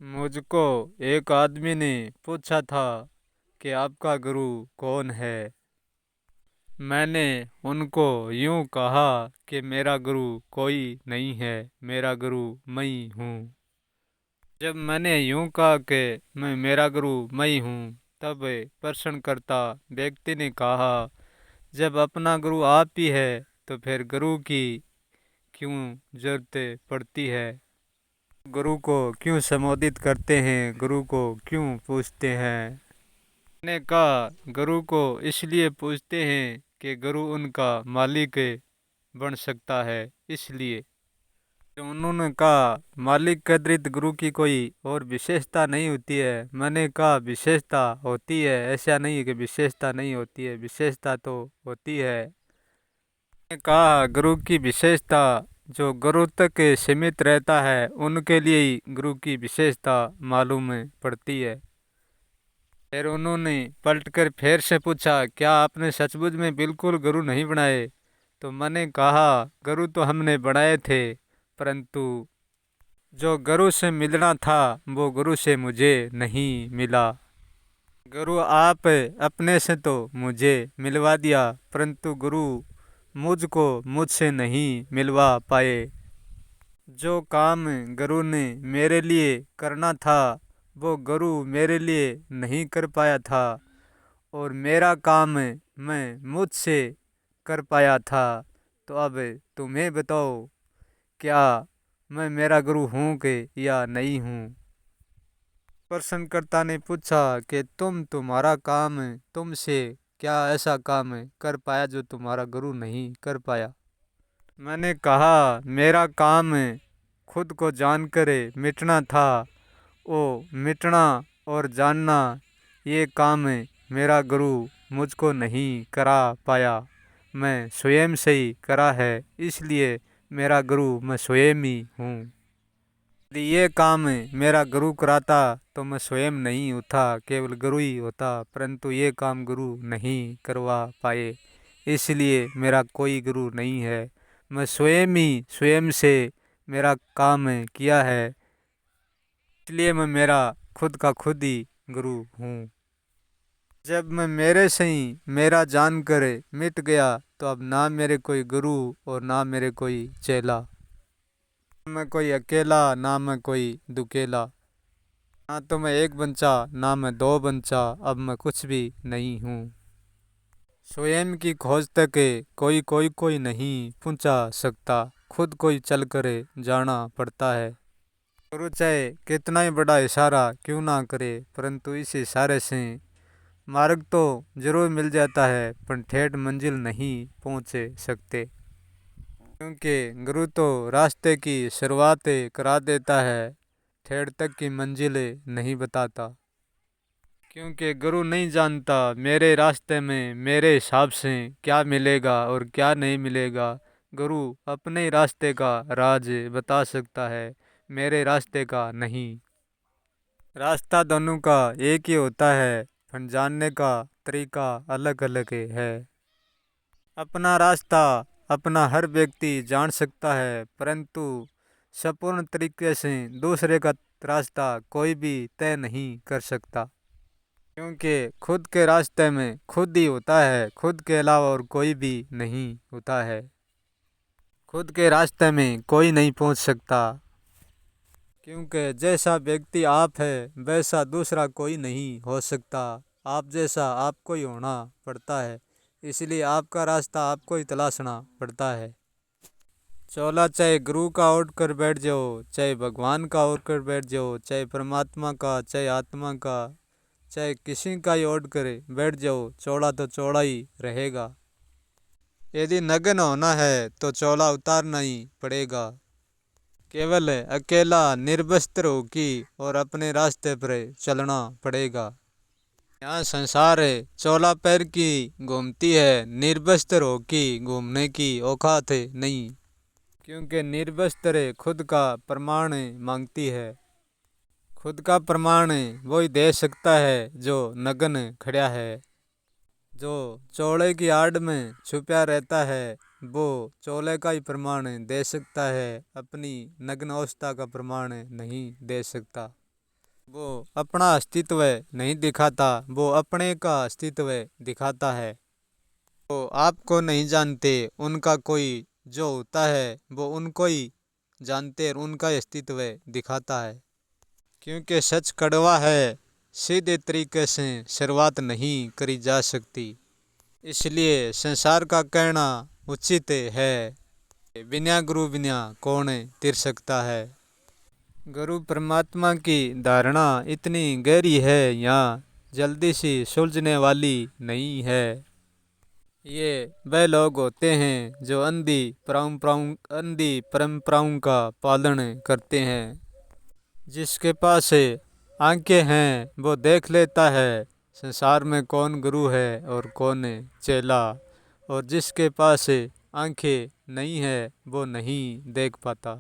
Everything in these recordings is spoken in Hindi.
मुझको एक आदमी ने पूछा था कि आपका गुरु कौन है। मैंने उनको यूं कहा कि मेरा गुरु कोई नहीं है, मेरा गुरु मैं ही हूँ। जब मैंने यूं कहा कि मैं मेरा गुरु मैं ही हूँ, तब प्रश्नकर्ता व्यक्ति ने कहा, जब अपना गुरु आप ही है तो फिर गुरु की क्यों जरूरत पड़ती है? गुरु को क्यों संबोधित करते हैं, गुरु को क्यों पूछते हैं? ने कहा, गुरु को इसलिए पूछते हैं कि गुरु उनका मालिक बन सकता है, इसलिए। तो उन्होंने कहा, मालिक के अतिरिक्त गुरु की कोई और विशेषता नहीं होती है। मैंने कहा, विशेषता होती है, ऐसा नहीं है कि विशेषता नहीं होती है, विशेषता तो होती है। मैंने कहा, गुरु की विशेषता जो गुरु तक सीमित रहता है उनके लिए ही गुरु की विशेषता मालूम पड़ती है। फिर उन्होंने पलट कर फिर से पूछा, क्या आपने सचमुच में बिल्कुल गुरु नहीं बनाए? तो मैंने कहा, गुरु तो हमने बनाए थे, परंतु जो गुरु से मिलना था वो गुरु से मुझे नहीं मिला। गुरु आप अपने से तो मुझे मिलवा दिया, परंतु गुरु मुझको मुझसे नहीं मिलवा पाए। जो काम गुरु ने मेरे लिए करना था वो गुरु मेरे लिए नहीं कर पाया था, और मेरा काम मैं मुझसे कर पाया था। तो अब तुम्हें बताओ, क्या मैं मेरा गुरु हूँ कि या नहीं हूँ? प्रश्नकर्ता ने पूछा कि तुम्हारा काम तुमसे क्या ऐसा काम कर पाया जो तुम्हारा गुरु नहीं कर पाया? मैंने कहा, मेरा काम खुद को जानकर मिटना था। ओ मिटना और जानना, ये काम मेरा गुरु मुझको नहीं करा पाया, मैं स्वयं से ही करा है, इसलिए मेरा गुरु मैं स्वयं ही हूँ। यदि ये काम मेरा गुरु कराता तो मैं स्वयं नहीं होता, केवल गुरु ही होता, परंतु ये काम गुरु नहीं करवा पाए, इसलिए मेरा कोई गुरु नहीं है। मैं स्वयं ही स्वयं से मेरा काम किया है, इसलिए मैं मेरा खुद का खुद ही गुरु हूँ। जब मैं मेरे से ही मेरा जान कर मिट गया तो अब ना मेरे कोई गुरु और ना मेरे कोई चेला। ना मैं कोई अकेला, ना मैं कोई दुकेला। ना तो मैं एक बंचा, ना मैं दो बंचा, अब मैं कुछ भी नहीं हूँ। स्वयं की खोज तक कोई कोई कोई नहीं पहुँचा सकता, खुद कोई चल कर जाना पड़ता है। गुरु चाहे कितना ही बड़ा इशारा क्यों ना करे, परंतु इस इशारे से मार्ग तो जरूर मिल जाता है, पर ठेठ मंजिल नहीं पहुंच सकते। क्योंकि गुरु तो रास्ते की शुरुआत करा देता है, ठेठ तक की मंजिल नहीं बताता। क्योंकि गुरु नहीं जानता मेरे रास्ते में मेरे हिसाब से क्या मिलेगा और क्या नहीं मिलेगा। गुरु अपने ही रास्ते का राज बता सकता है, मेरे रास्ते का नहीं। रास्ता दोनों का एक ही होता है, पर जानने का तरीका अलग अलग है। अपना रास्ता अपना हर व्यक्ति जान सकता है, परंतु संपूर्ण तरीके से दूसरे का रास्ता कोई भी तय नहीं कर सकता। क्योंकि खुद के रास्ते में खुद ही होता है, खुद के अलावा और कोई भी नहीं होता है। खुद के रास्ते में कोई नहीं पहुंच सकता, क्योंकि जैसा व्यक्ति आप है वैसा दूसरा कोई नहीं हो सकता। आप जैसा आपको ही होना पड़ता है, इसलिए आपका रास्ता आपको ही तलाशना पड़ता है। चोला चाहे गुरु का ओढ़ कर बैठ जाओ, चाहे भगवान का ओढ़ कर बैठ जाओ, चाहे परमात्मा का, चाहे आत्मा का, चाहे किसी का ही ओढ़ कर बैठ जाओ, चौड़ा तो चौड़ा ही रहेगा। यदि नग्न होना है तो चोला उतारना ही पड़ेगा। केवल अकेला निर्वस्त्र होकर और अपने रास्ते पर चलना पड़ेगा। यहाँ संसार चोला पैर की घूमती है, निर्वस्त्र होकर घूमने की औकात नहीं। क्योंकि निर्वस्त्र खुद का प्रमाण मांगती है। खुद का प्रमाण वही दे सकता है जो नग्न खड़ा है। जो चोले की आड़ में छुपा रहता है वो चोले का ही प्रमाण दे सकता है, अपनी नग्न अवस्था का प्रमाण नहीं दे सकता। वो अपना अस्तित्व नहीं दिखाता, वो अपने का अस्तित्व दिखाता है। वो आपको नहीं जानते, उनका कोई जो होता है वो उनको ही जानते और उनका अस्तित्व दिखाता है। क्योंकि सच कड़वा है, सीधे तरीके से शुरुआत नहीं करी जा सकती। इसलिए संसार का कहना उचित है, बिना गुरु बिना कौन तिर सकता है। गुरु परमात्मा की धारणा इतनी गहरी है, यहाँ जल्दी सी सुलझने वाली नहीं है। ये वह लोग होते हैं जो अंधी परंपराओं का पालन करते हैं। जिसके पास आंखें हैं वो देख लेता है संसार में कौन गुरु है और कौन चेला, और जिसके पास आंखें नहीं है वो नहीं देख पाता।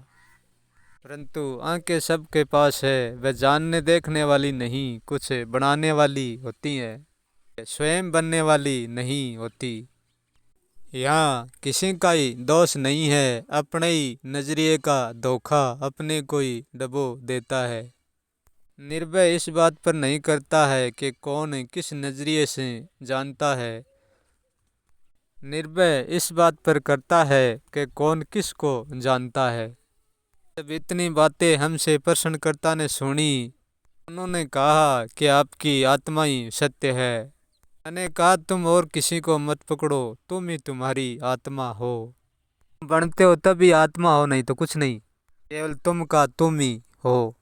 परंतु आंखें सबके पास है, वह जानने देखने वाली नहीं, कुछ बनाने वाली होती है, स्वयं बनने वाली नहीं होती। यहाँ किसी का ही दोष नहीं है, अपने ही नजरिए का धोखा अपने को ही डबो देता है। निर्भय इस बात पर नहीं करता है कि कौन किस नजरिए से जानता है, निर्भय इस बात पर करता है कि कौन किस को जानता है। जब इतनी बातें हमसे प्रश्नकर्ता ने सुनी, उन्होंने कहा कि आपकी आत्मा ही सत्य है। मैंने कहा तुम और किसी को मत पकड़ो, तुम ही तुम्हारी आत्मा हो। बनते हो तभी आत्मा हो, नहीं तो कुछ नहीं, केवल तुम का तुम ही हो।